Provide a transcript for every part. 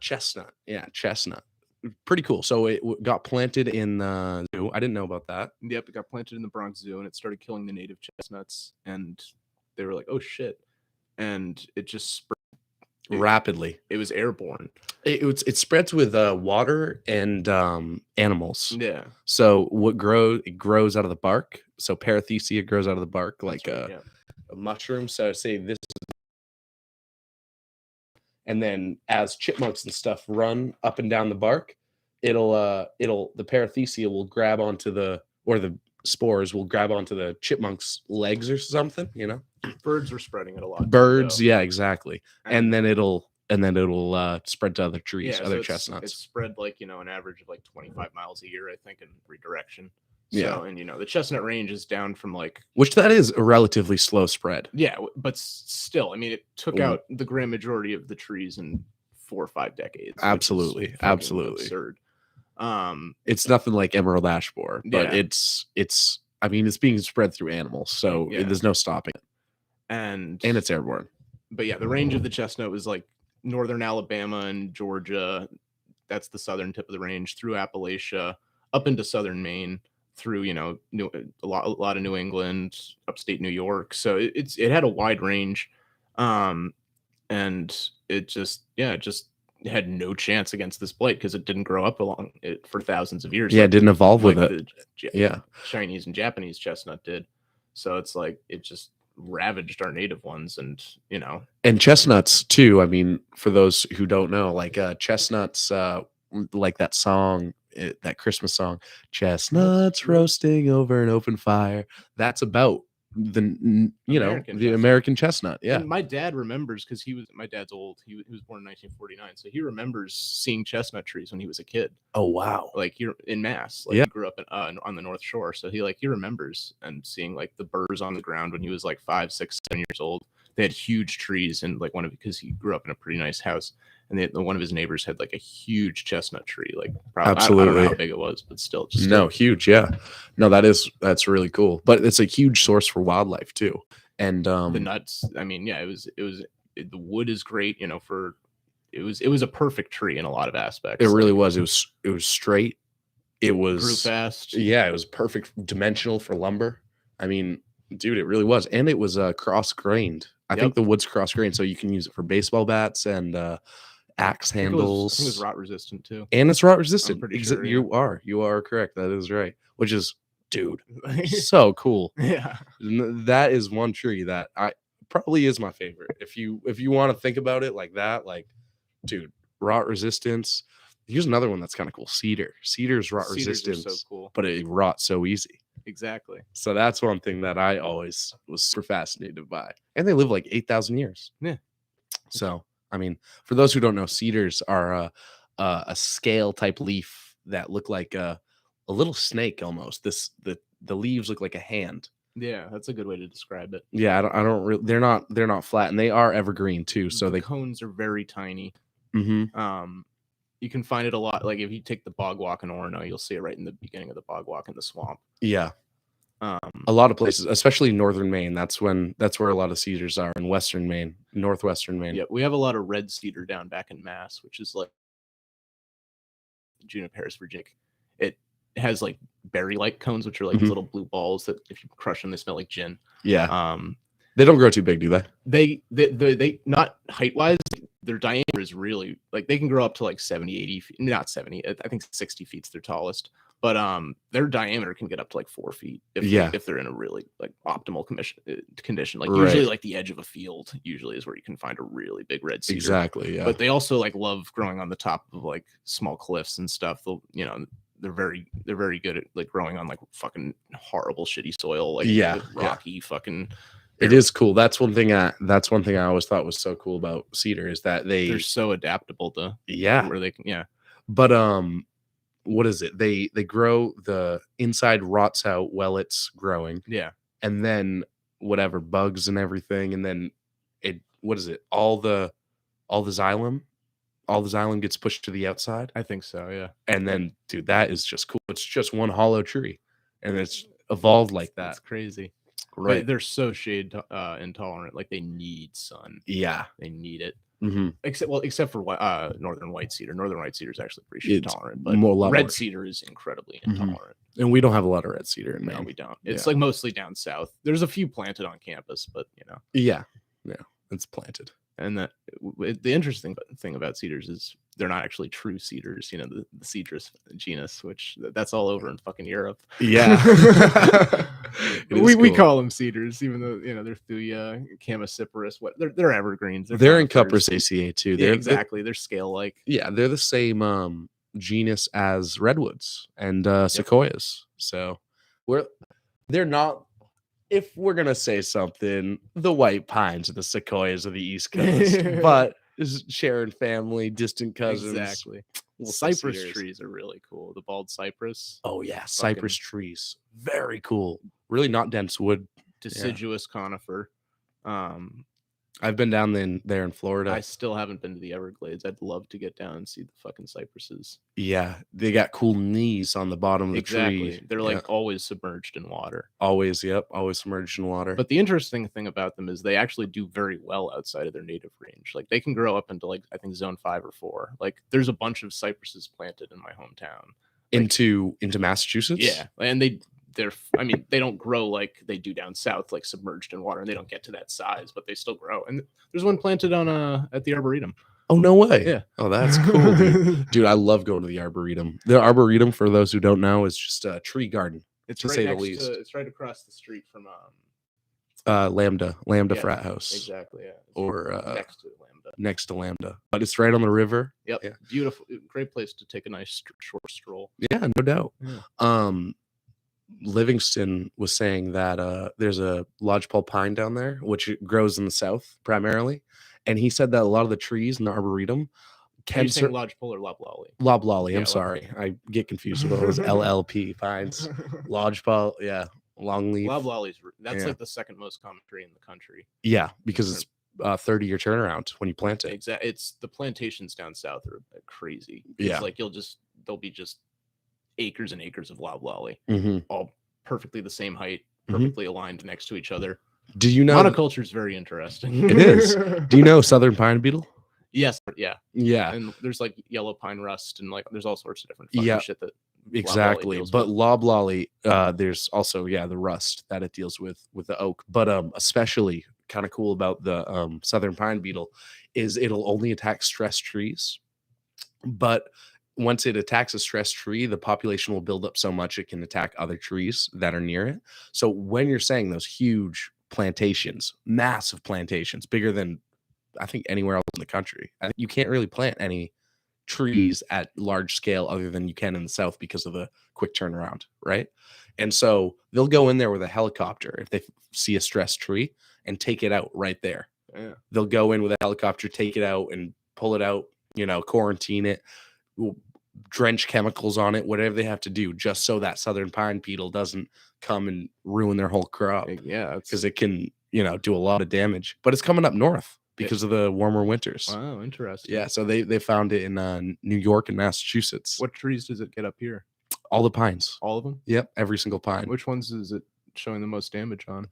Chestnut. Yeah, chestnut. Pretty cool. So it got planted in the zoo. I didn't know about that. Yep, it got planted in the Bronx Zoo, and it started killing the native chestnuts. And they were like, "Oh shit!" And it just spread. Rapidly. It was airborne. It spreads with water and animals. Yeah. So it grows out of the bark. So parathecia grows out of the bark like Right, yeah. a mushroom. So say this, and then as chipmunks and stuff run up and down the bark, the parathecia will grab onto the spores will grab onto the chipmunk's legs or something. Birds were spreading it a lot. Birds, yeah, exactly. And then it'll spread to other trees, Yeah, other so chestnuts. It's spread like an average of like 25 miles a year, I think, in every direction. Yeah. So, and the chestnut range is down from like, which that is a relatively slow spread. yeah, but still, I mean, it took out the grand majority of the trees in 4 or 5 decades. Absolutely, absolutely absurd. It's nothing like emerald ash borer, but Yeah. it's I mean, it's being spread through animals, so Yeah. there's no stopping it, and it's airborne. But yeah, the range of the chestnut was like northern Alabama and Georgia. That's the southern tip of the range, through Appalachia, up into southern Maine, through a lot of New England, upstate New York. So it had a wide range, and it just had no chance against this blight because it didn't grow up along it for thousands of years. Yeah, it didn't evolve with it. Yeah, Chinese and Japanese chestnut did. So it's like it just ravaged our native ones, and and chestnuts too. I mean, for those who don't know, like chestnuts, like that song, that Christmas song, "Chestnuts roasting over an open fire." That's about the American chestnut. Yeah, and my dad remembers because my dad's old. He was born in 1949, so he remembers seeing chestnut trees when he was a kid. Oh wow! Like you're in Mass. Like he grew up on the North Shore, so he remembers and seeing like the burrs on the ground when he was like 5, 6, 7 years old. They had huge trees, and like because he grew up in a pretty nice house, and one of his neighbors had like a huge chestnut tree. Like probably, absolutely, I don't know how big it was, but still, huge. Yeah, no, that's really cool. But it's a huge source for wildlife too. And the nuts. I mean, yeah, the wood is great. It was a perfect tree in a lot of aspects. It really was. It was straight. It was grew fast. Yeah, it was perfect dimensional for lumber. I mean, dude, it really was. And it was cross grained. I think the wood's cross grained, so you can use it for baseball bats and axe handles. I think it was rot resistant too. And it's rot resistant. I'm pretty sure, you are correct. That is right. Which is, dude, so cool. Yeah, that is one tree that probably is my favorite. If you want to think about it like that, like, dude, rot resistance. Here's another one that's kind of cool. Cedar's rot resistance, so cool, but it rots so easy. Exactly. So that's one thing that I always was super fascinated by. And they live like 8,000 years. Yeah. So, I mean, for those who don't know, cedars are a scale type leaf that look like a little snake almost. The leaves look like a hand. Yeah, that's a good way to describe it. Yeah, I don't really. They're not flat, and they are evergreen too. So the cones are very tiny. Mm-hmm. You can find it a lot. Like if you take the bog walk in Orono, you'll see it right in the beginning of the bog walk in the swamp. Yeah. A lot of places, especially northern Maine. That's where a lot of cedars are. In western Maine, northwestern Maine. Yeah, we have a lot of red cedar down back in Mass, which is like Juniperus virginica. It has like berry-like cones, which are like these little blue balls that if you crush them, they smell like gin. Yeah. They don't grow too big, do they? They not height-wise. Their diameter is really like they can grow up to like 70, 80 feet. Not 70. I think 60 feet's their tallest. But their diameter can get up to like 4 feet if they're in a really like optimal condition. Like usually like the edge of a field usually is where you can find a really big red cedar. Exactly. Yeah. But they also like love growing on the top of like small cliffs and stuff. They're very good at like growing on like fucking horrible shitty soil, like rocky fucking. It is cool. That's one thing I always thought was so cool about cedar is that they're so adaptable to where they can But what is it? They grow, the inside rots out while it's growing. Yeah. And then whatever bugs and everything, and then all the xylem gets pushed to the outside. I think so, yeah. And then dude, that is just cool. It's just one hollow tree and it's evolved like that. That's crazy. Right. But they're so shade intolerant. Like they need sun. Yeah. They need it. Mhm. Except for northern white cedar. Northern white cedar is actually pretty shit It's tolerant, but more a lot red more. cedar is incredibly Mhm. intolerant. And we don't have a lot of red cedar in No, Maine. we don't. It's Yeah. like mostly down south. There's a few planted on campus, but Yeah. It's planted. and the interesting thing about cedars is they're not actually true cedars. The Cedrus genus, which that's all over in fucking Europe. Yeah. we call them cedars, even though they're Thuya, Chamaecyparis. They're evergreens. They're in conifers. Cuprous ACA too. Yeah, exactly. They're scale like. Yeah, they're the same genus as redwoods and sequoias. So they're not. If we're gonna say something, the white pines are the sequoias of the East Coast, but sharing family, distant cousins. Exactly. Well, cypress trees are really cool. The bald cypress. Oh yeah, cypress trees, very cool. Really not dense wood. Deciduous conifer. I've been down there in Florida. I still haven't been to the Everglades. I'd love to get down and see the fucking cypresses. Yeah, they got cool knees on the bottom of the tree. They're like always submerged in water. Always submerged in water. But the interesting thing about them is they actually do very well outside of their native range. Like they can grow up into I think zone 5 or 4. Like there's a bunch of cypresses planted in my hometown. Into Massachusetts? Yeah, and they don't grow like they do down south, like submerged in water, and they don't get to that size, but they still grow. And there's one planted on at the Arboretum. Oh, no way. Yeah. Oh, that's cool, dude. Dude, I love going to the Arboretum. The Arboretum, for those who don't know, is just a tree garden. It's to right say the least. It's right across the street from Lambda frat house. Exactly, yeah. Or next to Lambda. But it's right on the river. Yep. Yeah. Beautiful, great place to take a nice short stroll. Yeah, no doubt. Yeah. Livingston was saying that there's a lodgepole pine down there, which grows in the south primarily, and he said that a lot of the trees in the Arboretum can saying lodgepole or loblolly? Loblolly. Yeah, I'm sorry, I get confused with those LLP pines. Lodgepole, yeah, longleaf. Loblolly's like the second most common tree in the country. Yeah, because it's 30-year turnaround when you plant it. Exactly. It's the plantations down south are crazy. Yeah, it's like there'll be just acres and acres of loblolly, all perfectly the same height, perfectly aligned next to each other. Do you know monoculture is very interesting? It is. Do you know southern pine beetle? Yes. Yeah. And there's like yellow pine rust and like there's all sorts of different shit that exactly. But loblolly, there's also the rust that it deals with the oak. But especially kind of cool about the southern pine beetle is it'll only attack stressed trees, but once it attacks a stressed tree, the population will build up so much it can attack other trees that are near it. So when you're saying those huge plantations, massive plantations, bigger than I think anywhere else in the country, you can't really plant any trees at large scale other than you can in the south because of the quick turnaround, right? And so they'll go in there with a helicopter if they see a stressed tree and take it out right there. Yeah. They'll go in with a helicopter, take it out and pull it out, quarantine it, drench chemicals on it, whatever they have to do, just so that southern pine beetle doesn't come and ruin their whole crop. Yeah, because it can, do a lot of damage. But it's coming up north because of the warmer winters. Wow, interesting. Yeah, so they found it in New York and Massachusetts. What trees does it get up here? All the pines. All of them? Yep, every single pine. Which ones is it showing the most damage on?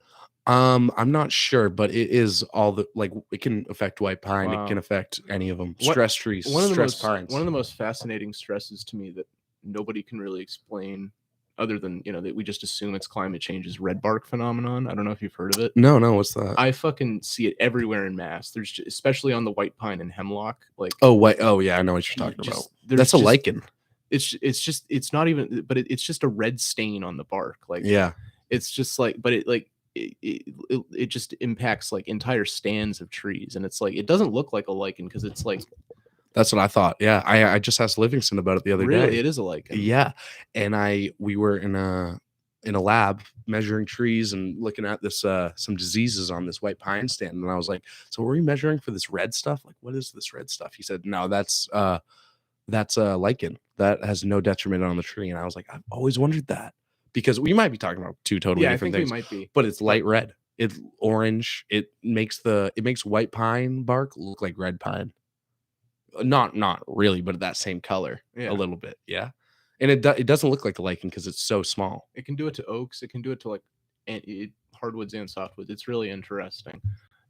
I'm not sure, but it is all the it can affect white pine. Wow. It can affect any of them. Stress trees, stress pines. One of the most fascinating stresses to me that nobody can really explain, other than that we just assume it's climate change, is red bark phenomenon. I don't know if you've heard of it. No, what's that? I fucking see it everywhere in mass. There's especially on the white pine and hemlock. Oh yeah, I know what you're talking about. That's a lichen. It's not even, but it's just a red stain on the bark. It's just but it just impacts entire stands of trees, and it's it doesn't look like a lichen because it's that's what I thought. Yeah, I just asked Livingston about it the other day. It is a lichen. Yeah, and we were in a lab measuring trees and looking at this some diseases on this white pine stand, and I was like, so were we measuring for this red stuff? What is this red stuff? He said, no, that's a lichen that has no detriment on the tree. And I was like, I've always wondered that, because we might be talking about two totally different things. We might be, but it's light red. It's orange. It makes white pine bark look like red pine. Not really, but that same color a little bit. Yeah. And it doesn't look like a lichen because it's so small. It can do it to oaks. It can do it to hardwoods and softwoods. It's really interesting.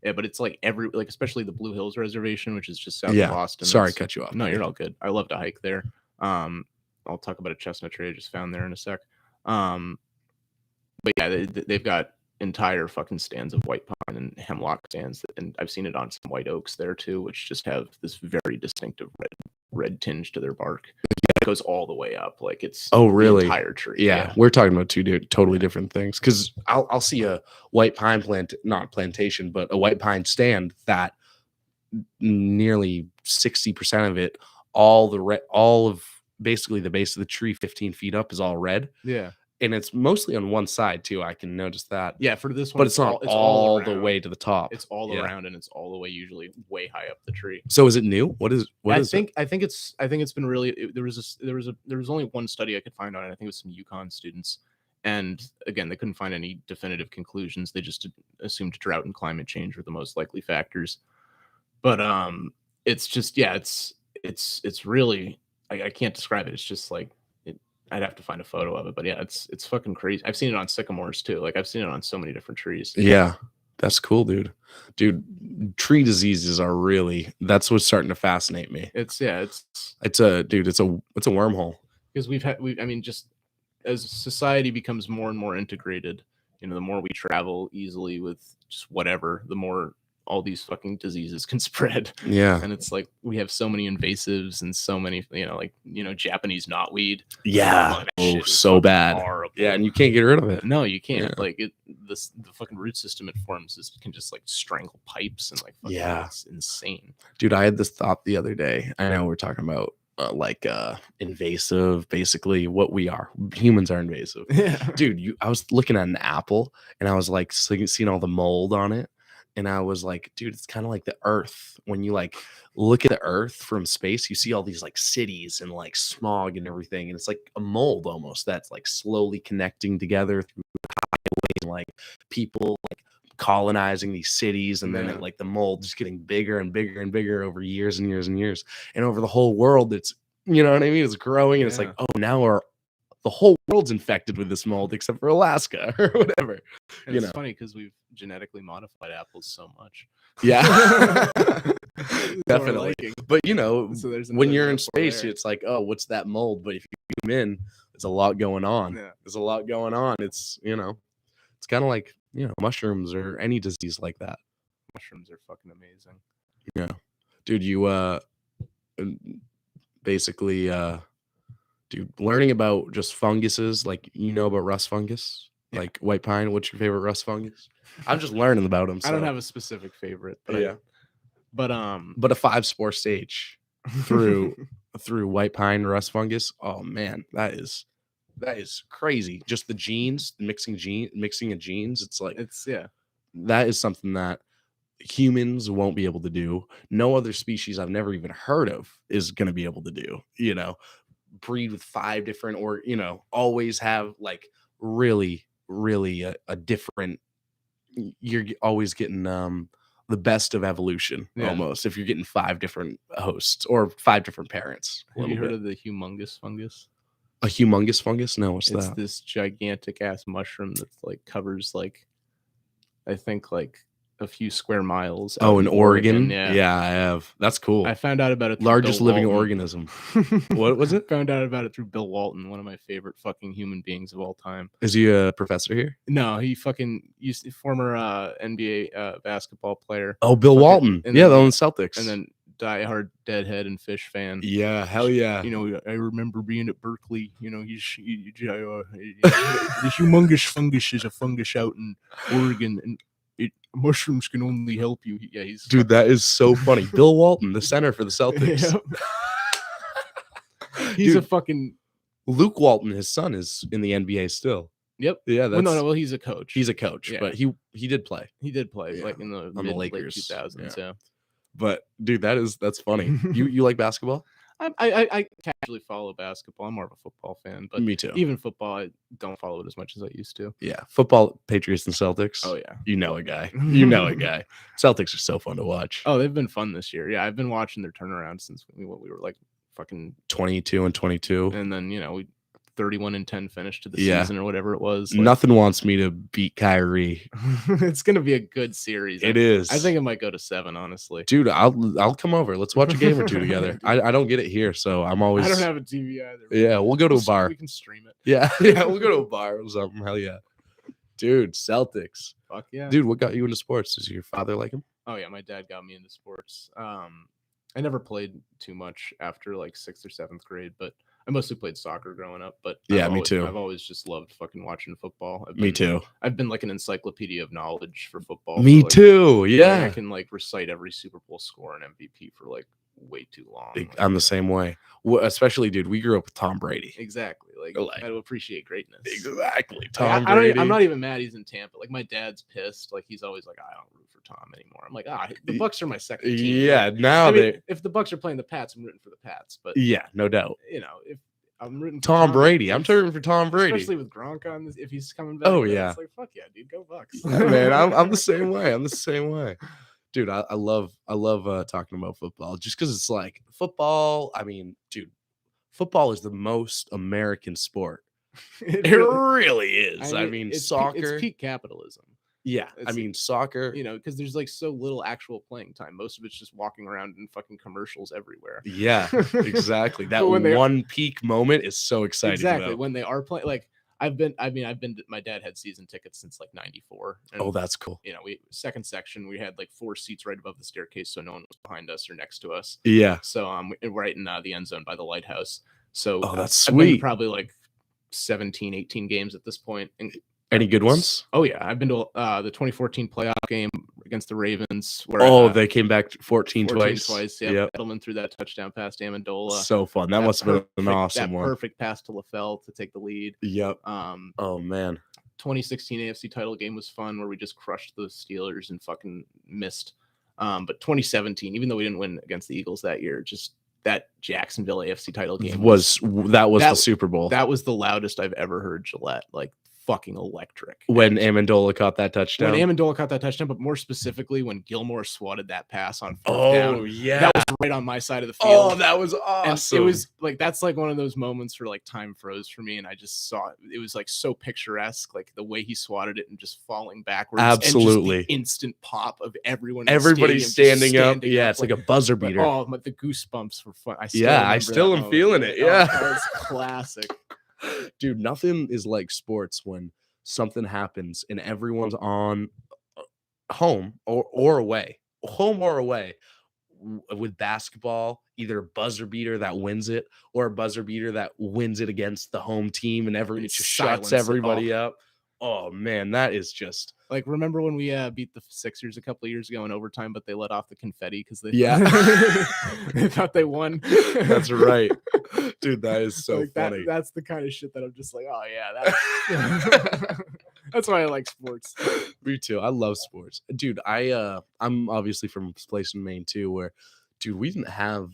Yeah, but it's like especially the Blue Hills Reservation, which is just south Yeah. of Boston. Sorry, It's- cut you off. No, buddy. you're all good. I love to hike there. I'll talk about a chestnut tree I just found there in a sec. But yeah, they've got entire fucking stands of white pine and hemlock stands, and I've seen it on some white oaks there too, which just have this very distinctive red tinge to their bark. It goes all the way up, like it's Oh, the really? entire tree. Yeah, we're talking about two totally different things. Because I'll see a white pine not plantation, but a white pine stand that nearly 60% of it, all of basically the base of the tree, 15 feet up, is all red, Yeah. and it's mostly on one side too. I can notice that. Yeah, for this one, But it's not all the around. way to the top. It's all Yeah. around, and it's all the way usually way high up the tree. So is it new? I think it's been really. There was only one study I could find on it. I think it was some UConn students, and again, they couldn't find any definitive conclusions. They just assumed drought and climate change were the most likely factors. But it's just it's really I can't describe it. It's just like I'd have to find a photo of it, but yeah, it's fucking crazy. I've seen it on sycamores too. Like I've seen it on so many different trees. Yeah, that's cool, dude. Tree diseases are that's what's starting to fascinate me. It's a wormhole. Because I mean, just as society becomes more and more integrated, the more we travel easily with just whatever, the more all these fucking diseases can spread. Yeah. And it's like we have so many invasives and so many, Japanese knotweed. Yeah. Oh, so bad. Horrible. Yeah, and you can't get rid of it. No, you can't. Yeah. Like the fucking root system it forms can just like strangle pipes and like fucking, yeah, it's insane. Dude, I had this thought the other day. I know we're talking about invasive, basically what we are. Humans are invasive. Yeah. Dude, I was looking at an apple and I was like seeing all the mold on it. And I was like, dude, it's kind of like the earth. When you like look at the earth from space, you see all these like cities and like smog and everything. And it's like a mold almost that's like slowly connecting together through highways and like people like colonizing these cities. And then like the mold just getting bigger and bigger and bigger over years and years and years. And over the whole world, it's, you know what I mean? It's growing. And it's like, oh, now the whole world's infected with this mold except for Alaska or whatever. And it's funny because we've genetically modified apples so much. Yeah. Definitely. But so when you're in space, it's like, oh, what's that mold? But if you zoom in, there's a lot going on. Yeah. There's a lot going on. It's it's kind of like mushrooms or any disease like that. Mushrooms are fucking amazing. Yeah. Dude, you basically dude, learning about just funguses, like about rust fungus, like white pine. What's your favorite rust fungus? I'm just learning about them. So. I don't have a specific favorite, but but a 5-spore stage through white pine rust fungus. Oh man, that is crazy. Just the genes, mixing of genes. It's like that is something that humans won't be able to do. No other species I've never even heard of is going to be able to do. Breed with 5 different, or always have like really a different. You're always getting the best of evolution almost if you're getting 5 different hosts or 5 different parents. Have you heard of the humongous fungus? A humongous fungus? No, what's that? It's this gigantic ass mushroom that like covers like I think like a few square miles. Oh, in Oregon? Yeah, I have. That's cool. I found out about it. Largest living organism. What was it? Found out about it through Bill Walton, one of my favorite fucking human beings of all time. Is he a professor here? No, he fucking former NBA basketball player. Oh, Bill Walton. Yeah, the Celtics. And then diehard Deadhead and Fish fan. Yeah, hell yeah. I remember being at Berkeley. The humongous fungus is a fungus out in Oregon, and mushrooms can only help you. Yeah, dude, that is so funny. Bill Walton, the center for the Celtics. He's a fucking Luke Walton. His son is in the NBA still. Yep. Yeah. Well, he's a coach. He's a coach, but he did play. He did play like in the Lakers, late 2000s. Yeah. But dude, that's funny. You like basketball? I casually follow basketball. I'm more of a football fan, but me too. Even football, I don't follow it as much as I used to. Yeah, football, Patriots and Celtics. Oh yeah, a guy. A guy. Celtics are so fun to watch. Oh, they've been fun this year. Yeah, I've been watching their turnaround since we were like fucking 22 and 22, and then we 31-10 finish to the Yeah. season or whatever it was. Like, Nothing wants me to beat Kyrie. it's gonna be a good series. It is. I think it might go to 7, honestly. Dude, I'll come over. Let's watch a game or two together. I don't get it here, so I'm always. I don't have a TV either. Yeah, we'll go to a bar. We can stream it. Yeah, we'll go to a bar or something. Hell yeah, dude. Celtics. Fuck yeah, dude. What got you into sports? Does your father like him? Oh yeah, my dad got me into sports. I never played too much after like 6th or 7th grade, but I mostly played soccer growing up. But yeah, me too. I've always just loved fucking watching football. Me too. I've been like an encyclopedia of knowledge for football. Me like, too. Yeah, like, I can like recite every Super Bowl score and MVP for like way too long. Like, I'm the same way. Especially, dude, we grew up with Tom Brady. Exactly. Like I appreciate greatness. Exactly. Tom Brady. I'm not even mad he's in Tampa. Like my dad's pissed. Like he's always like, I don't root for Tom anymore. I'm like, the Bucks are my second team. Yeah. Like, now if the Bucks are playing the Pats, I'm rooting for the Pats. But yeah, no doubt. You know, if I'm rooting for Tom Brady, I'm rooting for Tom Brady, especially with Gronk on this. If he's coming back, yeah, it's like fuck yeah, dude, go Bucks. Yeah, man, I'm the same way. I'm the same way. Dude, I love talking about football just because it's like football. I mean, dude, football is the most American sport. It really is. I mean, soccer. It's peak capitalism. Yeah, I mean, soccer. You know, because there's like so little actual playing time. Most of it's just walking around in fucking commercials everywhere. Yeah, exactly. That one peak moment is so exciting. Exactly when they are playing. Like my dad had season tickets since like 94. Oh, that's cool. You know, second section, we had like 4 seats right above the staircase, so no one was behind us or next to us. Yeah. So right in the end zone by the lighthouse. So that's sweet. Probably like 17, 18 games at this point. And any good ones? Oh yeah, I've been to the 2014 playoff game against the Ravens. Where, they came back 14 twice. Yeah, yep. Edelman threw that touchdown pass to Amendola. So fun. That must have been an awesome one. Perfect pass to LaFell to take the lead. Yep. Oh man. 2016 AFC title game was fun, where we just crushed the Steelers and fucking missed. But 2017, even though we didn't win against the Eagles that year, just that Jacksonville AFC title game was the Super Bowl. That was the loudest I've ever heard Gillette. Like fucking electric. When Amendola caught that touchdown. But more specifically when Gilmore swatted that pass on 4th down. Oh yeah. That was right on my side of the field. Oh, that was awesome. And it was like that's like one of those moments where like time froze for me, and I just saw it was like so picturesque, like the way he swatted it and just falling backwards. Absolutely. And just the instant pop of everybody's standing up. Yeah, it's like a buzzer beater. The goosebumps were fun. I still am feeling it. Yeah. That was classic. Dude, nothing is like sports when something happens and everyone's on home or away with basketball, either a buzzer beater that wins it or a buzzer beater that wins it against the home team, and it just shuts everybody up. Oh man, that is just like, remember when we beat the Sixers a couple of years ago in overtime, but they let off the confetti because they they thought they won. That's right, dude. That is so funny. That's the kind of shit that I'm just like, oh yeah, that's why I like sports. Me too. I love sports, dude. I'm obviously from a place in Maine too, where, dude, we didn't have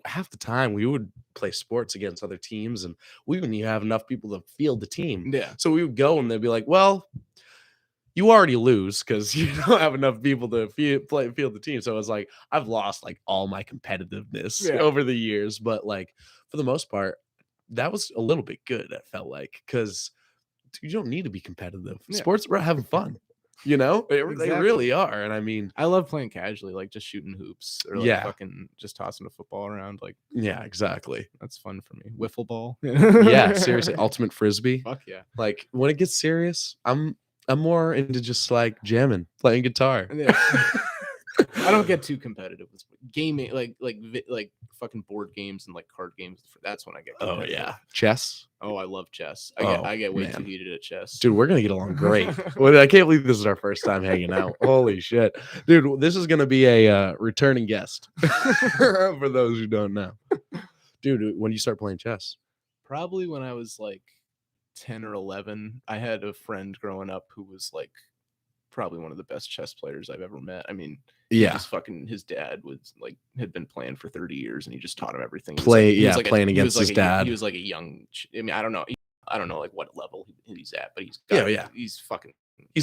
half the time we would play sports against other teams, and we wouldn't even have enough people to field the team. Yeah. So we would go and they'd be like, well, you already lose because you don't have enough people to field the team. So it's like I've lost like all my competitiveness over the years, but like for the most part, that was a little bit good. It felt like, because you don't need to be competitive. Yeah. Sports are having fun. You know, they really are. And I mean, I love playing casually, like just shooting hoops or like fucking just tossing a football around. Like, yeah, exactly. That's fun for me. Wiffle ball. Yeah, seriously. Ultimate frisbee. Fuck yeah. Like when it gets serious, I'm more into just like jamming, playing guitar. Yeah. I don't get too competitive with gaming, like fucking board games and like card games. That's when I get competitive. Oh yeah, chess. Oh, I love chess. I get way too heated at chess. Dude, we're gonna get along great. Well, I can't believe this is our first time hanging out. Holy shit, dude! This is gonna be a returning guest for those who don't know. Dude, when you start playing chess? Probably when I was like 10 or 11. I had a friend growing up who was like probably one of the best chess players I've ever met. I mean, his dad was like had been playing for 30 years and he just taught him everything. Playing against his dad. He was like a young, I mean, I don't know like what level he's at, but he's good. He's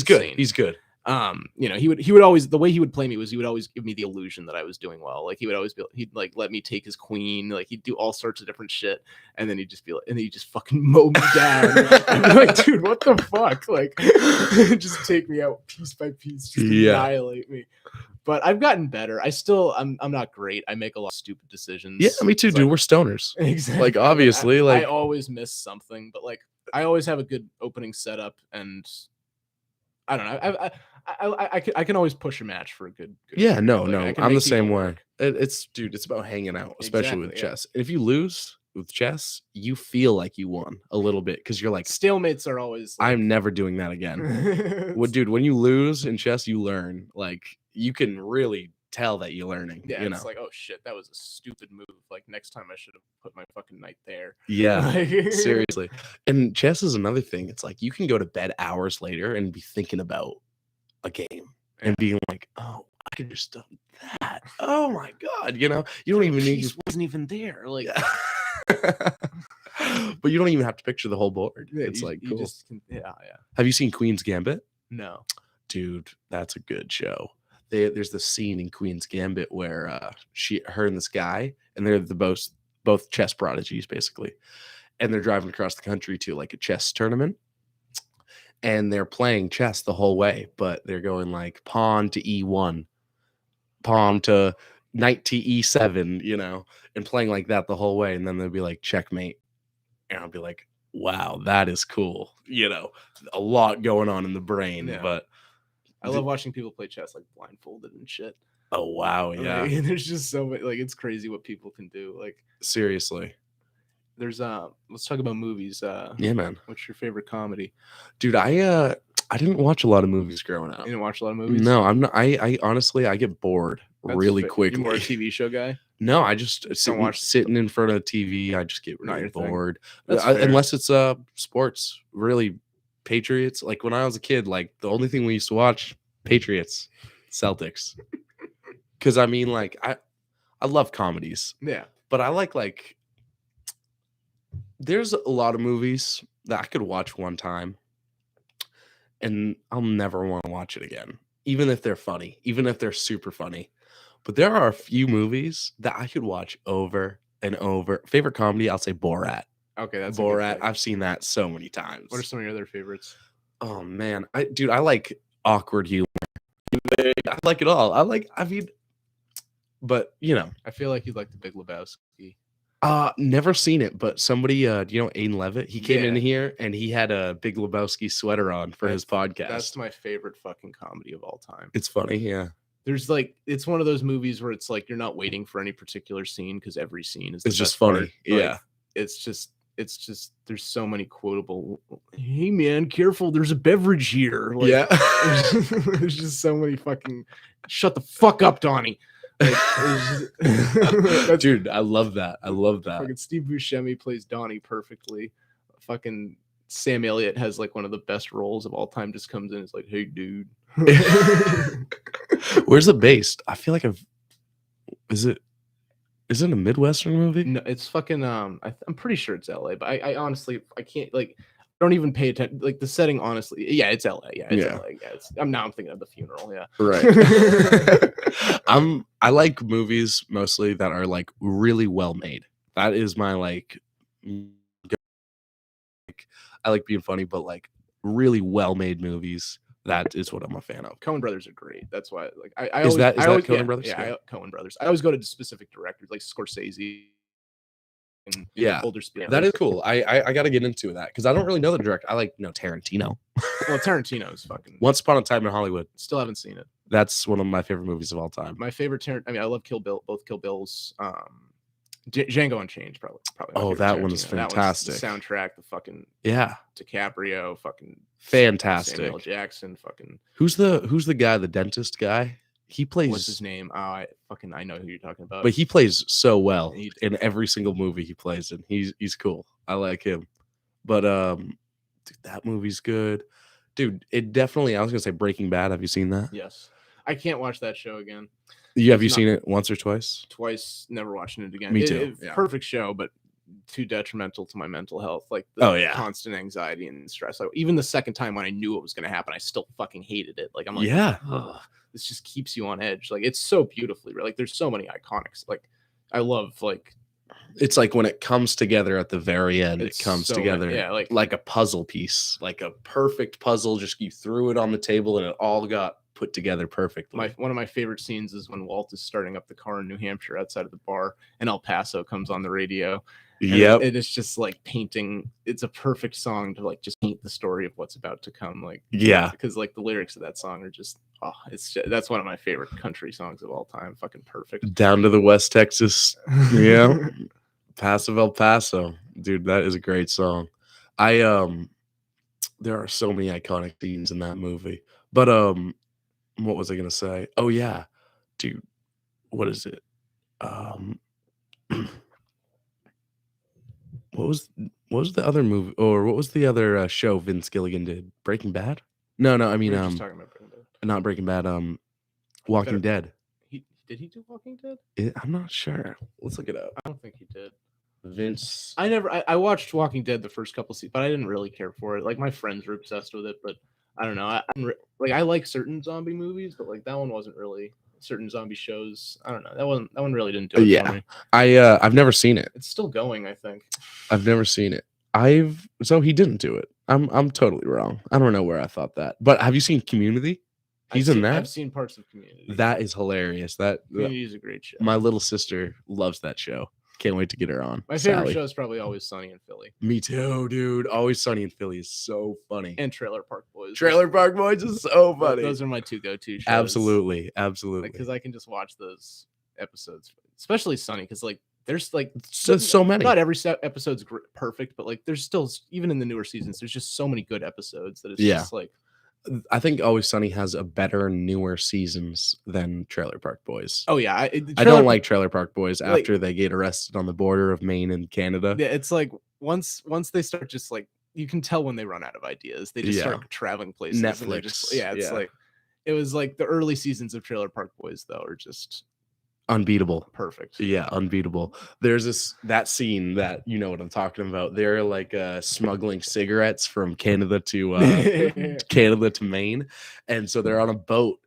good. He's good. he would always, the way he would play me was he would always give me the illusion that I was doing well. Like he'd like let me take his queen, like he'd do all sorts of different shit, and then he'd just be like, and then he'd just fucking mow me down. I'd be like, dude, what the fuck? Like, just take me out piece by piece, just annihilate me. But I've gotten better. I'm not great. I make a lot of stupid decisions. Yeah, me too, dude. We're stoners. Exactly. Like, obviously, I always miss something, but like I always have a good opening setup, and I don't know. I can always push a match for a good yeah, no, like, I'm the same way. It's about hanging out, especially with Exactly, chess. And if you lose with chess, you feel like you won a little bit because you're like, stalemates are always like, I'm never doing that again. Dude, when you lose in chess, you learn. Like, you can really tell that you're learning. yeah, you it's know, like, oh shit, that was a stupid move. Like next time I should have put my fucking knight there. yeah, Like, seriously. And chess is another thing. It's like you can go to bed hours later and be thinking about a game and being like, oh, I could just done that. Oh my god, you don't even need. Piece wasn't even there. Like, but you don't even have to picture the whole board. yeah, It's like you cool. just can, yeah. Have you seen Queen's Gambit? No, Dude, that's a good show. There's this scene in Queen's Gambit where her and this guy, and they're both chess prodigies basically, and they're driving across the country to like a chess tournament, and they're playing chess the whole way, but they're going like pawn to e1, pawn to knight to e7, and playing like that the whole way, and then they'll be like checkmate, and I'll be like, wow, that is cool. A lot going on in the brain. Yeah. But I love watching people play chess like blindfolded and shit. oh wow, yeah. Like, there's just so many, like, it's crazy what people can do. Like, seriously. There's let's talk about movies. Yeah, man. What's your favorite comedy? Dude, I didn't watch a lot of movies growing up. You didn't watch a lot of movies? No, I'm not. I honestly, I get bored really quickly. You're more a TV show guy? No, I just sitting in front of TV. I just get really bored. Unless it's sports, really. Patriots. Like when I was a kid, like the only thing we used to watch, Patriots, Celtics. Because I mean, like I love comedies. Yeah, but I like. There's a lot of movies that I could watch one time, and I'll never want to watch it again, even if they're funny, even if they're super funny. But there are a few movies that I could watch over and over. Favorite comedy, I'll say Borat. Okay, that's Borat. I've seen that so many times. What are some of your other favorites? Oh man, I like awkward humor. I like it all. But I feel like you'd like The Big Lebowski. Never seen it, but somebody, Aiden Levitt, he came in here and he had a Big Lebowski sweater on for his podcast. That's my favorite fucking comedy of all time. It's funny, yeah. There's like, it's one of those movies where it's like you're not waiting for any particular scene because every scene is just funny. Part. Yeah, like, it's just there's so many quotable. Hey man, careful! There's a beverage here. Like, yeah, there's just so many fucking. Shut the fuck up, Donnie. Like, dude, I love that. Fucking Steve Buscemi plays Donnie perfectly. Fucking Sam Elliott has like one of the best roles of all time. Just comes in, it's like, hey, dude. Where's it based? I feel like Is it a Midwestern movie? No, it's fucking. I'm pretty sure it's LA, but I honestly I can't like. I don't even pay attention. Like the setting, honestly. Yeah, it's LA. Yeah, it's LA. Yeah, I'm thinking of The Funeral. Yeah, right. I like movies mostly that are like really well made. That is my like. I like being funny, but like really well made movies. That is what I'm a fan of. Coen Brothers are great. That's why, like, I is always, that Coen Brothers? Yeah, Coen Brothers. I always go to specific directors like Scorsese. And older speed. That is cool. I got to get into that because I don't really know the director. I like Tarantino. Well, Tarantino is fucking. Once Upon a Time in Hollywood. Still haven't seen it. That's one of my favorite movies of all time. My favorite I love Kill Bill. Both Kill Bills. Django Unchained, probably. Oh, that one's fantastic. The soundtrack, the fucking DiCaprio, fucking fantastic. Samuel Jackson, fucking. Who's the guy? The dentist guy. He plays. What's his name? I know who you're talking about. But he plays so well in every single movie he plays in. He's cool. I like him. But dude, that movie's good. Dude, it definitely. I was gonna say Breaking Bad. Have you seen that? Yes. I can't watch that show again. Have you seen it once or twice? Twice, never watching it again. Me too. Perfect show, but too detrimental to my mental health. Like Oh, the yeah. constant anxiety and stress. Like, even the second time when I knew what was going to happen, I still fucking hated it. Like, I'm like, Yeah. ugh, this just keeps you on edge. Like, it's so beautifully, like, there's so many iconics. Like, I love, like, It's like when it comes together at the very end, it it's comes so together yeah, like a puzzle piece, like a perfect puzzle. Just you threw it on the table and it all got put together perfectly. one of my favorite scenes is when Walt is starting up the car in New Hampshire outside of the bar, and El Paso comes on the radio. And Yep. it's just like painting. It's a perfect song to like just paint the story of what's about to come. Like, Yeah. because like the lyrics of that song are just, oh, that's one of my favorite country songs of all time. Fucking perfect. Down to the West Texas. Yeah. Paso El Paso. Dude, that is a great song. There are so many iconic scenes in that movie. But what was I gonna say? Oh yeah. Dude, what is it? What was the other movie, or what was the other show Vince Gilligan did? Breaking Bad? No, I mean We were just talking about Breaking Bad. not Breaking Bad. Walking Dead. Did he do Walking Dead? I'm not sure. Let's look it up. I don't think he did. Vince. I watched Walking Dead the first couple seasons, but I didn't really care for it. Like, my friends were obsessed with it, but I don't know. I like certain zombie movies, but like that one wasn't really. Certain zombie shows, I don't know. That one really didn't do it for me. I've never seen it. It's still going, I think. I've never seen it. So he didn't do it. I'm totally wrong. I don't know where I thought that. But have you seen Community? He's in that. I've seen parts of Community. That is hilarious. Community is a great show. My little sister loves that show. Can't wait to get her on. My favorite show is probably Always Sunny in Philly. Me too, dude. Always Sunny in Philly is so funny. And Trailer Park Boys. Trailer Park Boys is so funny. Those are my two go-to shows. Absolutely. Because I can just watch those episodes, especially Sunny, because like there's like so many. Not every episode's perfect, but like there's still, even in the newer seasons, there's just so many good episodes that it's just like. I think Always Sunny has a better newer seasons than Trailer Park Boys. Oh yeah, I don't like Trailer Park Boys after they get arrested on the border of Maine and Canada. Yeah, it's like once they start, just like you can tell when they run out of ideas. They just start traveling places. Netflix. It's like it was like the early seasons of Trailer Park Boys though are just unbeatable. Perfect. Yeah, unbeatable. There's that scene that you know what I'm talking about. They're like smuggling cigarettes from Canada to Maine, and so they're on a boat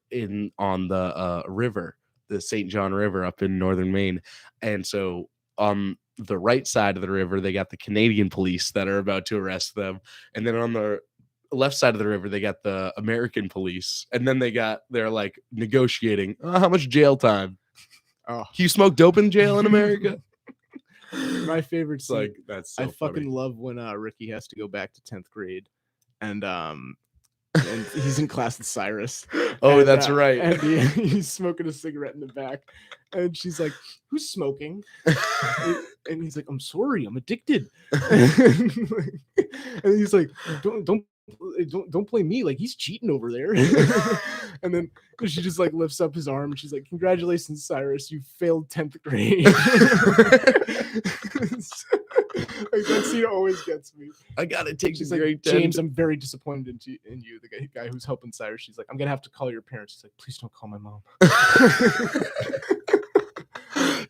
on the river, the St. John River up in northern Maine, and so on the right side of the river they got the Canadian police that are about to arrest them, and then on the left side of the river they got the American police, and then they're like negotiating how much jail time. Oh, you smoke dope in jail in America? My favorite scene. Like that's so I funny. Fucking love when Ricky has to go back to 10th grade, and he's in class with Cyrus. Oh, that's right. And he's smoking a cigarette in the back, and she's like, "Who's smoking?" And he's like, "I'm sorry, I'm addicted." And he's like, "Don't blame me. Like he's cheating over there." And then she just like lifts up his arm and she's like, "Congratulations, Cyrus, you failed 10th grade." Like that scene always gets me. I gotta take She's like, grade James, I'm very disappointed in you. The guy who's helping Cyrus. She's like, "I'm gonna have to call your parents." She's like, "Please don't call my mom."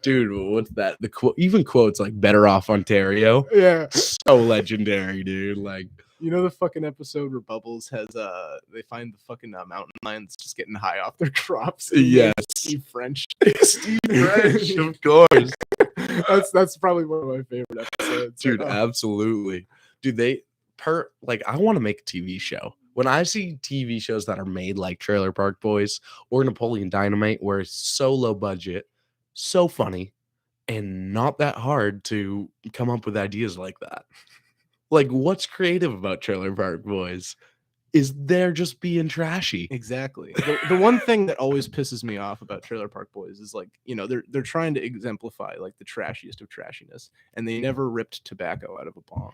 Dude, what's that? Even quotes like "Better Off Ontario." Yeah, so legendary, dude. Like, you know the fucking episode where Bubbles has they find the fucking mountain lions just getting high off their crops. Yes, Steve French. Steve French, of course. That's probably one of my favorite episodes. Dude, absolutely. Dude, I want to make a TV show. When I see TV shows that are made like Trailer Park Boys or Napoleon Dynamite, where it's so low budget, so funny, and not that hard to come up with ideas like that. Like, what's creative about Trailer Park Boys is they're just being trashy. Exactly. The one thing that always pisses me off about Trailer Park Boys is like, you know, they're trying to exemplify like the trashiest of trashiness, and they never ripped tobacco out of a bong.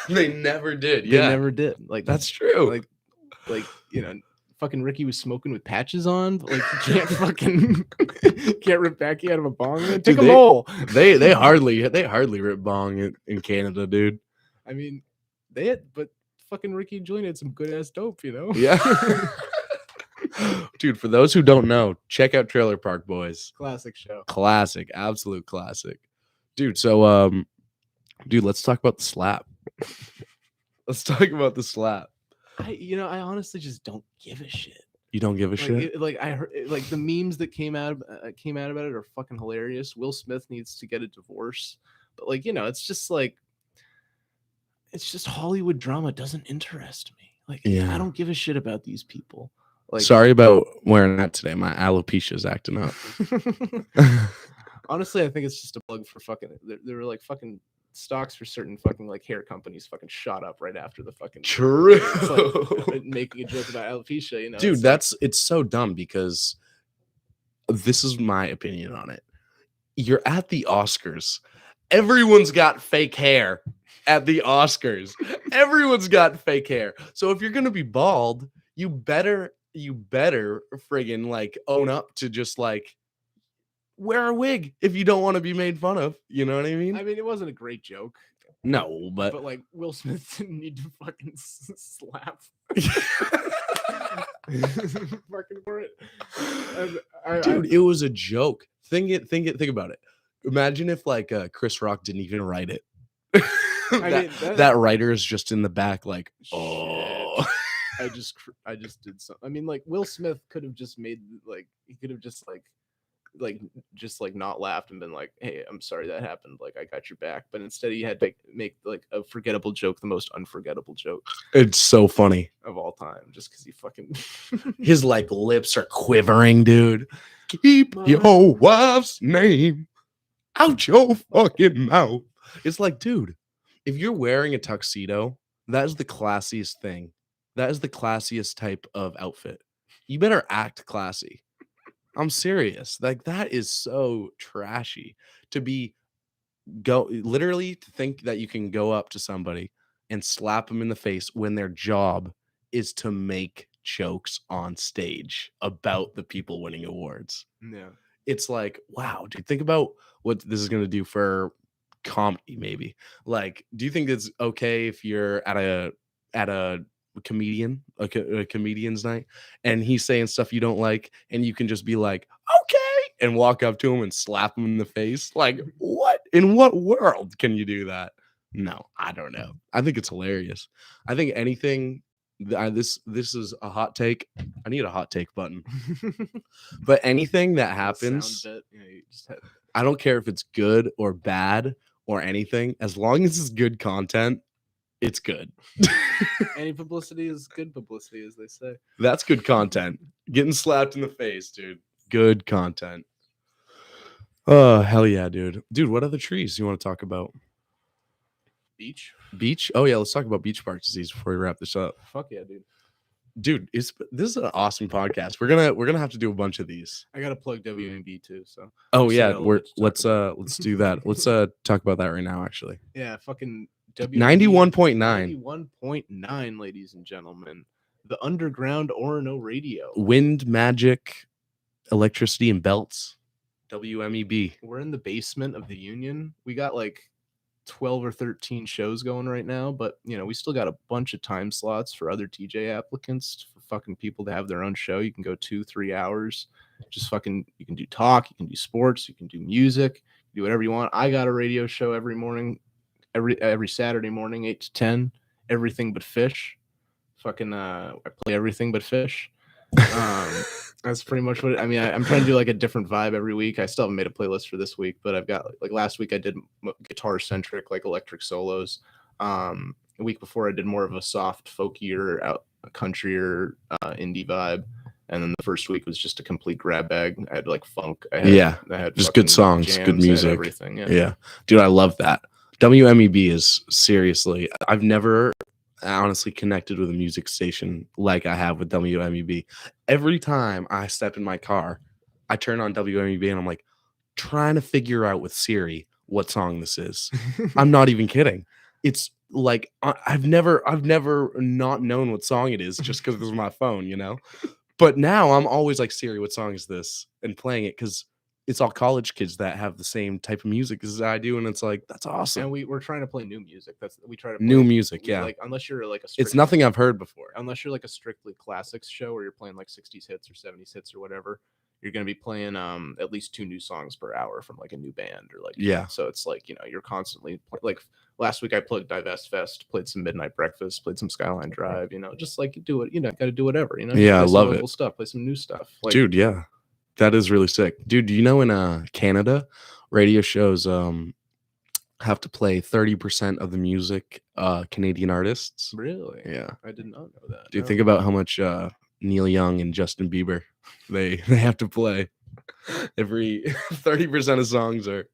They never did. They never did. Like that's true. Like you know, fucking Ricky was smoking with patches on. But, like you can't fucking can't rip backy out of a bong. Man. Take a bowl. They hardly rip bong in Canada, dude. I mean, but fucking Ricky and Julian had some good ass dope, you know? Yeah. Dude, for those who don't know, check out Trailer Park Boys. Classic show. Classic, absolute classic. dude. So, dude, let's talk about the slap. Let's talk about the slap. I honestly just don't give a shit. You don't give a shit? I heard the memes that came out about it are fucking hilarious. Will Smith needs to get a divorce, but it's just Hollywood drama doesn't interest me. Yeah. I don't give a shit about these people. Sorry about wearing that today. My alopecia's acting up. Honestly, I think it's just a plug for fucking. There were fucking stocks for certain fucking hair companies fucking shot up right after the fucking. True. It's making a joke about alopecia, Dude, it's so dumb because this is my opinion on it. You're at the Oscars. Everyone's got fake hair at the Oscars. Everyone's got fake hair. So if you're gonna be bald, you better friggin' own up to just wear a wig if you don't want to be made fun of. You know what I mean? I mean, it wasn't a great joke. No, but Will Smith didn't need to fucking slap fucking for it. Dude, it was a joke. Think about it. Imagine if Chris Rock didn't even write it. that writer is just in the back oh. I just did something. I mean, Will Smith could have just made he could have just not laughed and been like, hey, I'm sorry that happened, I got your back. But instead he had to make a forgettable joke, the most unforgettable joke. It's so funny of all time, just because he fucking his lips are quivering, dude. Keep your wife's name out your fucking mouth. It's dude, if you're wearing a tuxedo, that is the classiest thing. That is the classiest type of outfit. You better act classy. I'm serious. That is so trashy to literally to think that you can go up to somebody and slap them in the face when their job is to make jokes on stage about the people winning awards. Yeah. It's wow, dude, think about what this is going to do for comedy maybe. Do you think it's okay if you're at a comedian, a comedian's night, and he's saying stuff you don't like, and you can just be like, okay, and walk up to him and slap him in the face? What? In what world can you do that? No, I don't know. I think it's hilarious. I think anything. This is a hot take. I need a hot take button. But anything that happens, I don't care if it's good or bad or anything. As long as it's good content, it's good. Any publicity is good publicity, as they say. That's good content. Getting slapped in the face, dude. Good content. Oh, hell yeah, dude. Dude, what other trees do you want to talk about? Beach? Oh yeah, let's talk about beach bark disease before we wrap this up. Fuck yeah, dude. Dude, this is an awesome podcast. We're gonna have to do a bunch of these. I gotta plug WMB too. So yeah, let's do that. Let's talk about that right now. Actually, yeah, fucking 91.9, 91.9, ladies and gentlemen, the underground Orono radio. Wind magic, electricity and belts. WMEB. We're in the basement of the Union. We got 12 or 13 shows going right now, but we still got a bunch of time slots for other TJ applicants, for fucking people to have their own show. You can go 2-3 hours. Just fucking, you can do talk, you can do sports, you can do music, do whatever you want. I got a radio show every morning, every Saturday morning, 8 to 10, everything but fish. Fucking I play everything but fish. That's pretty much what I mean. I'm trying to do a different vibe every week. I still haven't made a playlist for this week, but I've got last week I did guitar centric, electric solos. A week before I did more of a soft, folkier, countryer, indie vibe, and then the first week was just a complete grab bag. I had funk. I had just good songs, jams, good music, everything. Yeah, dude, I love that. WMEB is seriously. I've never honestly connected with a music station like I have with WMEB. Every time I step in my car, I turn on WMEB and I'm trying to figure out with Siri what song this is. I'm not even kidding. It's I've never not known what song it is just because it was my phone, But now I'm always Siri, what song is this? And playing it because it's all college kids that have the same type of music as I do, and it's that's awesome. And we're trying to play new music. We try to play new music, yeah. Unless you're it's nothing I've heard before. Unless you're a strictly classics show where you're playing 60s hits or 70s hits or whatever, you're going to be playing at least 2 new songs per hour from like a new band or like Yeah. so it's like you're constantly like last week I played Divest Fest, played some Midnight Breakfast, played some Skyline Drive, just like do it, got to do whatever, Yeah, I play some love it. local stuff, play some new stuff, like Dude, yeah. That is really sick. Dude, do you know in Canada, radio shows have to play 30% of the music Canadian artists? really? Yeah. I did not know that. Do you No. think about how much Neil Young and Justin Bieber they have to play? Every 30% of songs are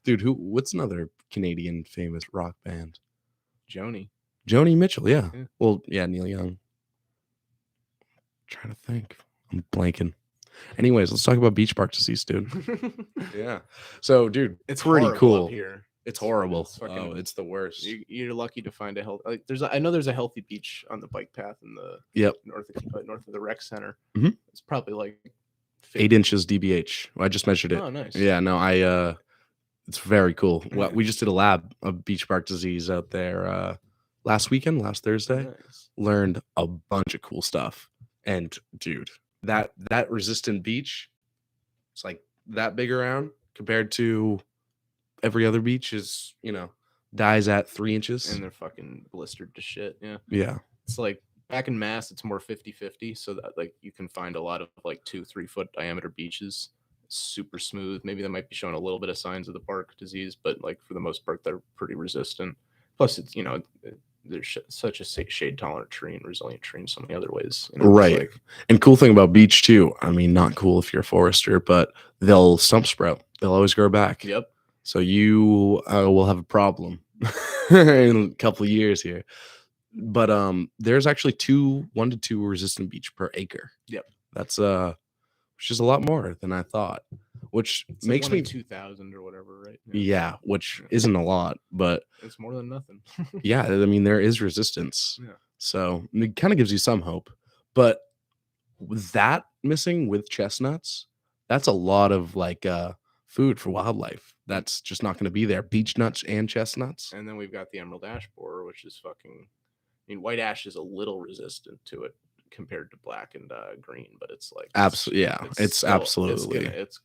dude, what's another Canadian famous rock band? Joni Mitchell, yeah. Yeah. Well, yeah, Neil Young. Trying to think. I'm blanking. Anyways, let's talk about beach bark disease, dude. Yeah. So, dude, it's pretty horrible cool. up here. It's horrible. It's fucking, it's the worst. You're lucky to find a healthy. Like I know there's a healthy beach on the bike path in the north of the rec center. Mhm. It's probably like 8 inches DBH. I just measured it. Oh, nice. Yeah, no, it's very cool. Well, we just did a lab of beach bark disease out there last Thursday. Nice. Learned a bunch of cool stuff. And dude, that resistant beach, it's like that big around compared to every other beach is, dies at 3 inches. And they're fucking blistered to shit. Yeah. Yeah. It's like back in Mass, it's more 50-50. So that like you can find a lot of like 2-3 foot diameter beaches. Super smooth. Maybe they might be showing a little bit of signs of the bark disease, but like for the most part, they're pretty resistant. Plus, it's, there's such a shade tolerant tree and resilient tree in so many other ways. Right. And cool thing about beech too, I mean, not cool if you're a forester, but they'll stump sprout. They'll always grow back. Yep. So you will have a problem in a couple of years here. But there's actually 1 to 2 resistant beech per acre. Yep. That's which is a lot more than I thought. Which it's makes like me 2,000 or whatever, right? Yeah, which isn't a lot, but it's more than nothing. Yeah, I mean there is resistance. Yeah. So it kind of gives you some hope. But with that missing with chestnuts, that's a lot of like food for wildlife. That's just not going to be there. Beech nuts and chestnuts. And then we've got the emerald ash borer, which is fucking. I mean, white ash is a little resistant to it compared to black and green, but it's like absolutely, yeah, it's absolutely. It's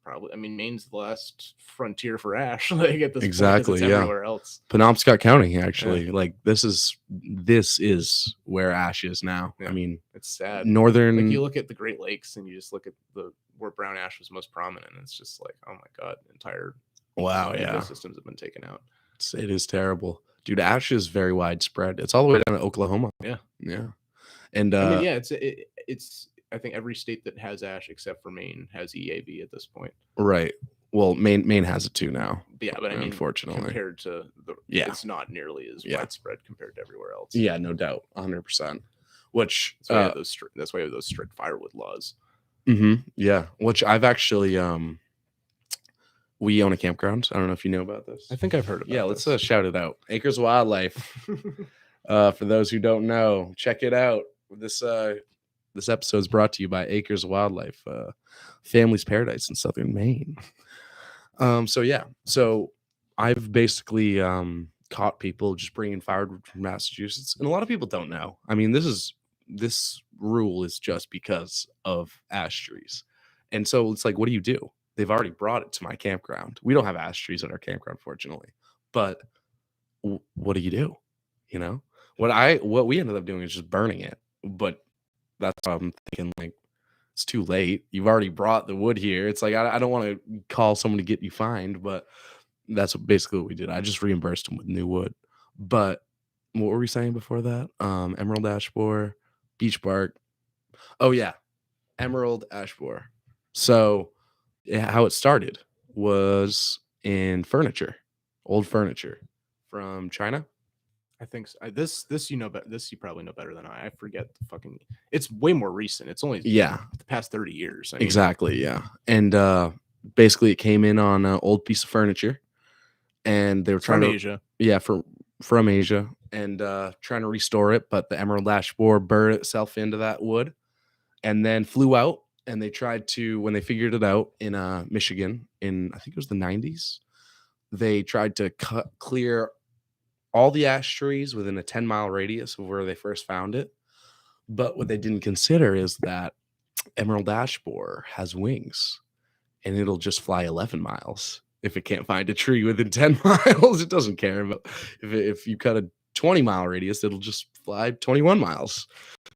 probably. I mean, Maine's the last frontier for ash. Like at this exactly, point, it's everywhere else. Penobscot County, actually, like this is where ash is now. Yeah. I mean, it's sad. Northern. Like you look at the Great Lakes and you just look at where brown ash was most prominent, and it's just like, oh my god, entire ecosystems have been taken out. It is terrible, dude. Ash is very widespread. It's all the way down to Oklahoma. Yeah. And I mean, yeah, it's. I think every state that has ash except for Maine has EAV at this point. Right. Well, Maine has it too now. Yeah, but I mean, unfortunately, compared to it's not nearly as widespread compared to everywhere else. Yeah, no doubt, 100%. Which that's why we have those strict firewood laws. Yeah, which I've actually we own a campground. I don't know if you know about this. I think I've heard about it. Yeah, let's shout it out. Acres of Wildlife. For those who don't know, check it out. This episode is brought to you by Acres of Wildlife, Family's Paradise in Southern Maine. So I've basically caught people just bringing firewood from Massachusetts, and a lot of people don't know. I mean, this rule is just because of ash trees, and so it's like, what do you do? They've already brought it to my campground. We don't have ash trees at our campground, fortunately, but what do you do? What we ended up doing is just burning it, but that's what I'm thinking, like, it's too late. You've already brought the wood here. It's like, I don't want to call someone to get you fined, but that's basically what we did. I just reimbursed them with new wood. But what were we saying before that? Emerald ash borer, beech bark. Oh yeah, emerald ash borer. So how it started was in old furniture from China. I think so. This you probably know better than I forget the fucking. It's way more recent. It's only the past 30 years. I mean, exactly, yeah. And basically, it came in on an old piece of furniture, and they were trying from Asia. Yeah, from Asia, and trying to restore it, but the emerald ash borer burned itself into that wood, and then flew out. And they tried to, when they figured it out in Michigan in, I think it was the 90s, they tried to clear all the ash trees within a 10-mile radius of where they first found it. But what they didn't consider is that emerald ash borer has wings, and it'll just fly 11 miles if it can't find a tree within 10 miles. It doesn't care about if you cut a 20-mile radius, it'll just fly 21 miles.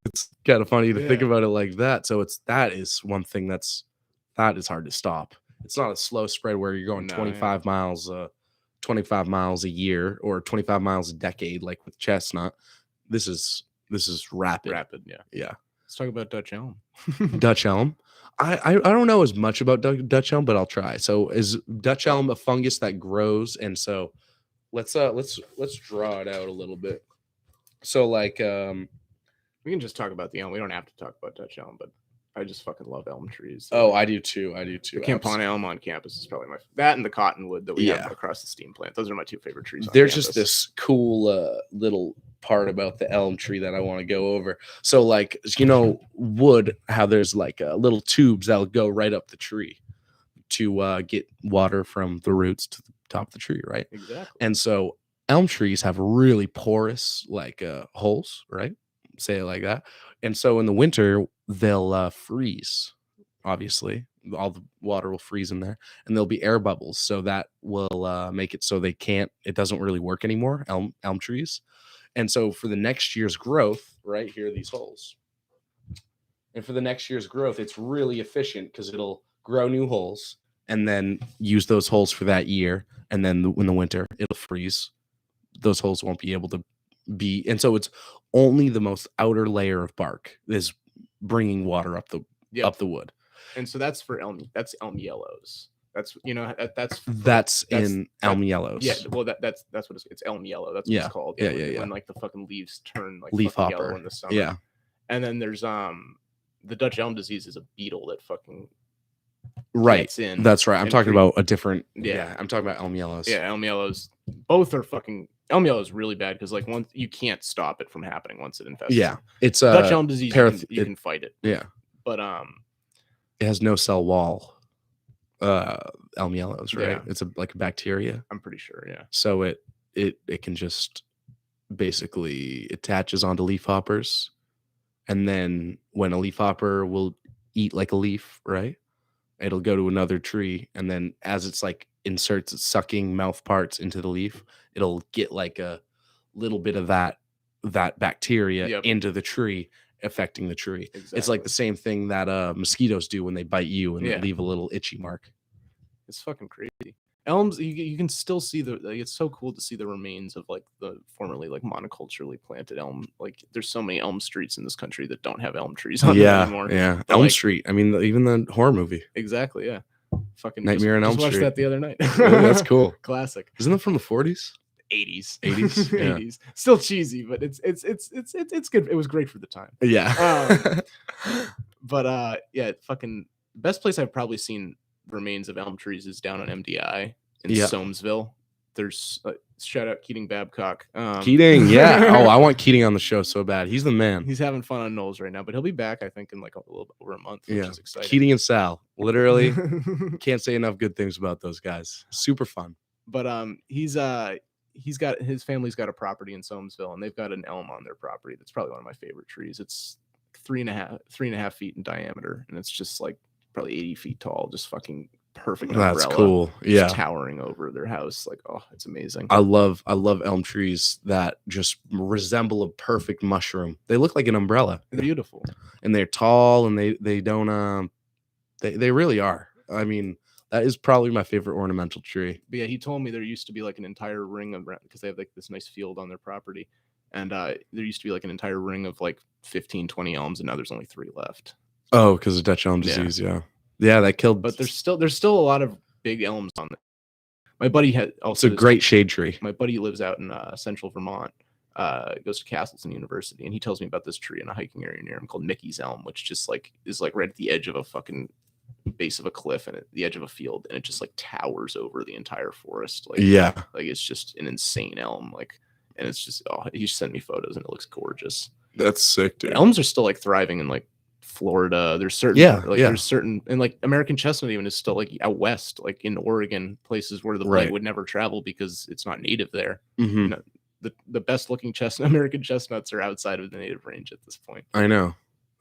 It's kind of funny to think about it like that. So that is one thing that is hard to stop. It's not a slow spread where you're going 25 miles 25 miles a year or 25 miles a decade like with chestnut. This is rapid. Yeah. Let's talk about Dutch elm. Dutch elm. I don't know as much about Dutch elm, but I'll try. So is Dutch elm a fungus that grows? And so let's draw it out a little bit. So like we can just talk about the elm. We don't have to talk about Dutch elm, but I just fucking love elm trees. Oh, I do too. The Campana elm on campus is probably that and the cottonwood that we have across the steam plant. Those are my two favorite trees. There's just this cool little part about the elm tree that I want to go over. So like, wood, how there's like little tubes that'll go right up the tree to get water from the roots to the top of the tree, right? Exactly. And so elm trees have really porous like holes, right? Say it like that. And so in the winter they'll freeze. Obviously, all the water will freeze in there, and there'll be air bubbles. So that will make it so it doesn't really work anymore. Elm trees. And so for the next year's growth, right here are these holes. And for the next year's growth, it's really efficient because it'll grow new holes and then use those holes for that year. And then in the winter, it'll freeze. Those holes won't be able to be. And so it's only the most outer layer of bark is bringing water up the wood. And so that's for elm. That's elm yellows. That's in elm yellows. Yeah, well, that's what it's elm yellow. That's what it's called. Yeah. When like the fucking leaves turn like leaf hopper yellow in the summer. Yeah. And then there's the Dutch elm disease is a beetle that fucking gets in. That's right. I'm talking about a different. Yeah, I'm talking about elm yellows. Yeah, elm yellows. Both are fucking. Elm yellow is really bad because like once you can't stop it from happening once it infests. Yeah, it's Dutch elm disease. You can fight it. Yeah, but it has no cell wall. Elm yellows, right? Yeah. It's like a bacteria. I'm pretty sure, yeah. So it can just basically attaches onto leaf hoppers, and then when a leaf hopper will eat like a leaf, right? It'll go to another tree, and then as it's like inserts its sucking mouth parts into the leaf, it'll get like a little bit of that bacteria into the tree, affecting the tree. Exactly. It's like the same thing that mosquitoes do when they bite you and leave a little itchy mark. It's fucking crazy. Elms, you can still see it's so cool to see the remains of like the formerly like monoculturally planted elm. Like there's so many elm streets in this country that don't have elm trees on them anymore. Yeah, but Elm Street. I mean, even the horror movie. Exactly. Yeah. Fucking Nightmare on Elm Street. Watched that the other night. That's cool. Classic. Isn't that from the 40s? 80s. 80s. Still cheesy, but it's good. It was great for the time. Yeah. But fucking best place I've probably seen remains of elm trees is down on MDI in Soamesville. There's shout out Keating Babcock. Keating, yeah. Oh, I want Keating on the show so bad. He's the man. He's having fun on Knowles right now, but he'll be back, I think, in like a little over a month, which is exciting. Keating and Sal, literally can't say enough good things about those guys. Super fun. But his family's got a property in Soamesville, and they've got an elm on their property. That's probably one of my favorite trees. It's 3.5 feet in diameter, and it's just like probably 80 feet tall, just fucking perfect umbrella. That's cool. Yeah, towering over their house. Like, oh, it's amazing. I love elm trees that just resemble a perfect mushroom. They look like an umbrella. They're beautiful, and they're tall, and they don't they really are. I mean, that is probably my favorite ornamental tree. But yeah, he told me there used to be like an entire ring of, because they have like this nice field on their property, and there used to be like an entire ring of like 15, 20 elms, and now there's only 3 left. Oh, because of Dutch elm disease, yeah, that killed. But there's still a lot of big elms on there. My buddy had also. It's a great shade tree. My buddy lives out in central Vermont. Goes to Castleton University, and he tells me about this tree in a hiking area near him called Mickey's Elm, which just like is like right at the edge of a fucking base of a cliff and at the edge of a field, and it just like towers over the entire forest. Like it's just an insane elm. Like, and it's just he sent me photos, and it looks gorgeous. That's sick, dude. But elms are still like thriving in like Florida. There's certain there's certain, and like American chestnut even is still like out west, like in Oregon, places where the blight would never travel because it's not native there. Mm-hmm. You know, the best looking American chestnuts are outside of the native range at this point. I know.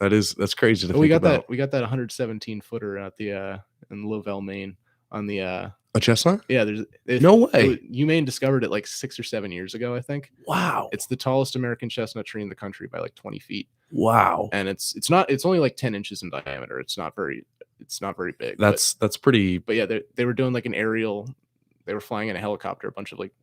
That's crazy to we think got about. that 117 footer at the in Lovell, Maine on the A chestnut? yeah, No way. UMaine discovered it like 6 or 7 years ago, I think. Wow. It's the tallest American chestnut tree in the country by like 20 feet. Wow. And it's only like 10 inches in diameter. It's not very big. That's pretty. But yeah, they were doing like an aerial. They were flying in a helicopter, a bunch of like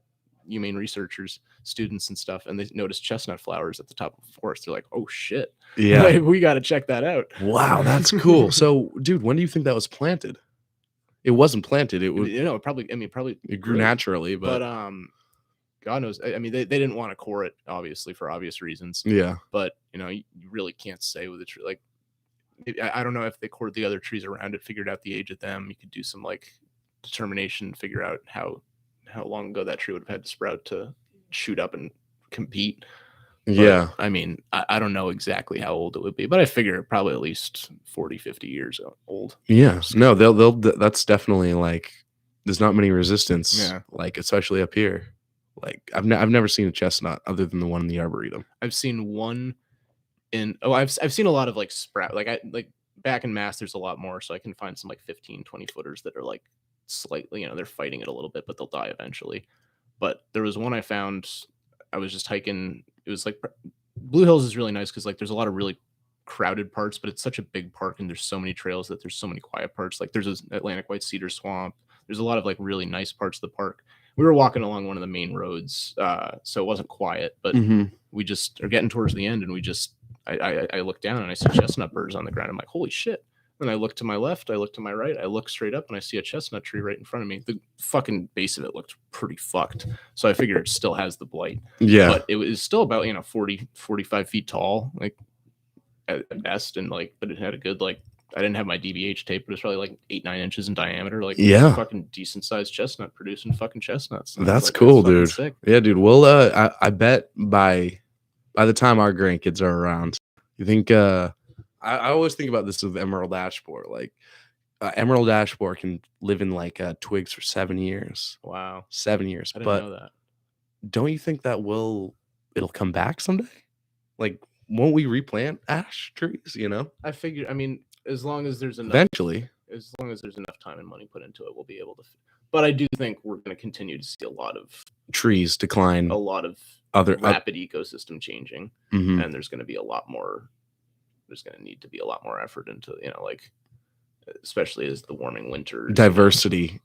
UMaine researchers, students and stuff, and they noticed chestnut flowers at the top of the forest. They're like, oh shit. Yeah. Like, we got to check that out. Wow, that's cool. So, dude, when do you think that was planted? It wasn't planted. It was, Probably it grew naturally, but God knows. I mean, they didn't want to core it, obviously, for obvious reasons. yeah. But you really can't say with the tree. Like, I don't know if they cored the other trees around it, figured out the age of them. You could do some like determination, figure out how long ago that tree would have had to sprout to shoot up and compete. But, Yeah. I mean, I don't know exactly how old it would be, but I figure probably at least 40, 50 years old. Yeah. No, they'll that's definitely like there's not many resistance. Yeah. Like especially up here. Like I've never seen a chestnut other than the one in the arboretum. I've seen one I've seen a lot of like sprout, like back in Mass there's a lot more, so I can find some like 15, 20 footers that are like slightly, they're fighting it a little bit, but they'll die eventually. But there was one I found. I was just hiking. It was like Blue Hills is really nice because like there's a lot of really crowded parts, but it's such a big park and there's so many trails that there's so many quiet parts. Like there's this Atlantic White Cedar Swamp. There's a lot of like really nice parts of the park. We were walking along one of the main roads, so it wasn't quiet, but we just are getting towards the end, and I look down and I see chestnut burrs on the ground. I'm like, holy shit. Then I look to my left, I look to my right, I look straight up, and I see a chestnut tree right in front of me. The fucking base of it looked pretty fucked. So I figured it still has the blight. Yeah. But it was still about, 40, 45 feet tall, like at best. And like, but it had a good, like, I didn't have my DBH tape, but it's probably like 8-9 inches in diameter. Like, yeah, fucking decent sized chestnut producing fucking chestnuts. And that's like, cool, that's dude. sick. Yeah, dude. Well, I bet by the time our grandkids are around, you think, I always think about this with emerald ash borer. Like, emerald ash borer can live in like twigs for 7 years. Wow. 7 years. I didn't But know that. don't you think that it'll come back someday? Like, won't we replant ash trees, I figure, I mean, as long as there's enough. Eventually. As long as there's enough time and money put into it, we'll be able to. But I do think we're going to continue to see a lot of trees decline. A lot of other rapid ecosystem changing. Mm-hmm. And there's going to be a lot more. There's going to need to be a lot more effort into, like, especially as the warming winters. Diversity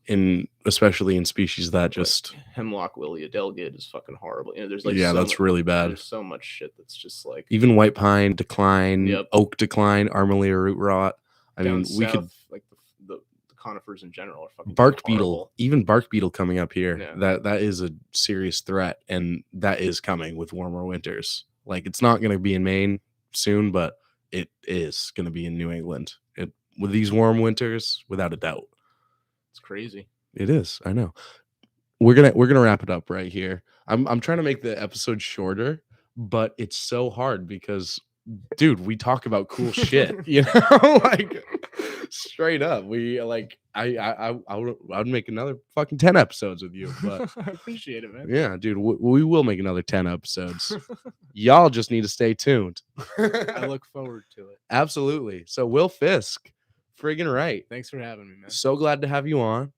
especially in species that just like hemlock willia delgid is fucking horrible. There's like that's really bad. There's so much shit that's just like even white pine decline, Yep. Oak decline, armillaria root rot. I mean, we could like the conifers in general are fucking bark horrible. Beetle, even bark beetle coming up here. Yeah. That is a serious threat, and that is coming with warmer winters. Like, it's not going to be in Maine soon, but it is going to be in New England. With these warm winters, without a doubt. It's crazy. It is. I know. We're gonna wrap it up right here. I'm trying to make the episode shorter, but it's so hard because, dude, we talk about cool shit, like straight up. We like I would make another fucking 10 episodes with you, but I appreciate it, man. Yeah, dude, we will make another 10 episodes. Y'all just need to stay tuned. I look forward to it. Absolutely. So Will Fiske, friggin' right. Thanks for having me, man. So glad to have you on.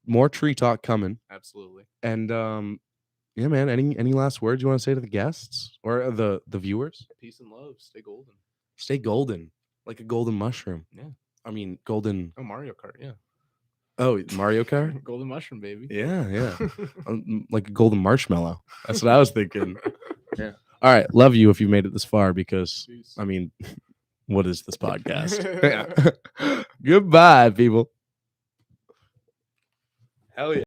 More tree talk coming. Absolutely. And yeah, man, any last words you want to say to the guests or the viewers? Peace and love. Stay golden. Stay golden, like a golden mushroom. Yeah. I mean, golden. Oh, Mario Kart. Yeah. Oh, Mario Kart. Golden mushroom, baby. Yeah. Like a golden marshmallow. That's what I was thinking. Yeah. All right. Love you if you made it this far because, Peace. I mean, what is this podcast? Yeah. Goodbye, people. Hell yeah.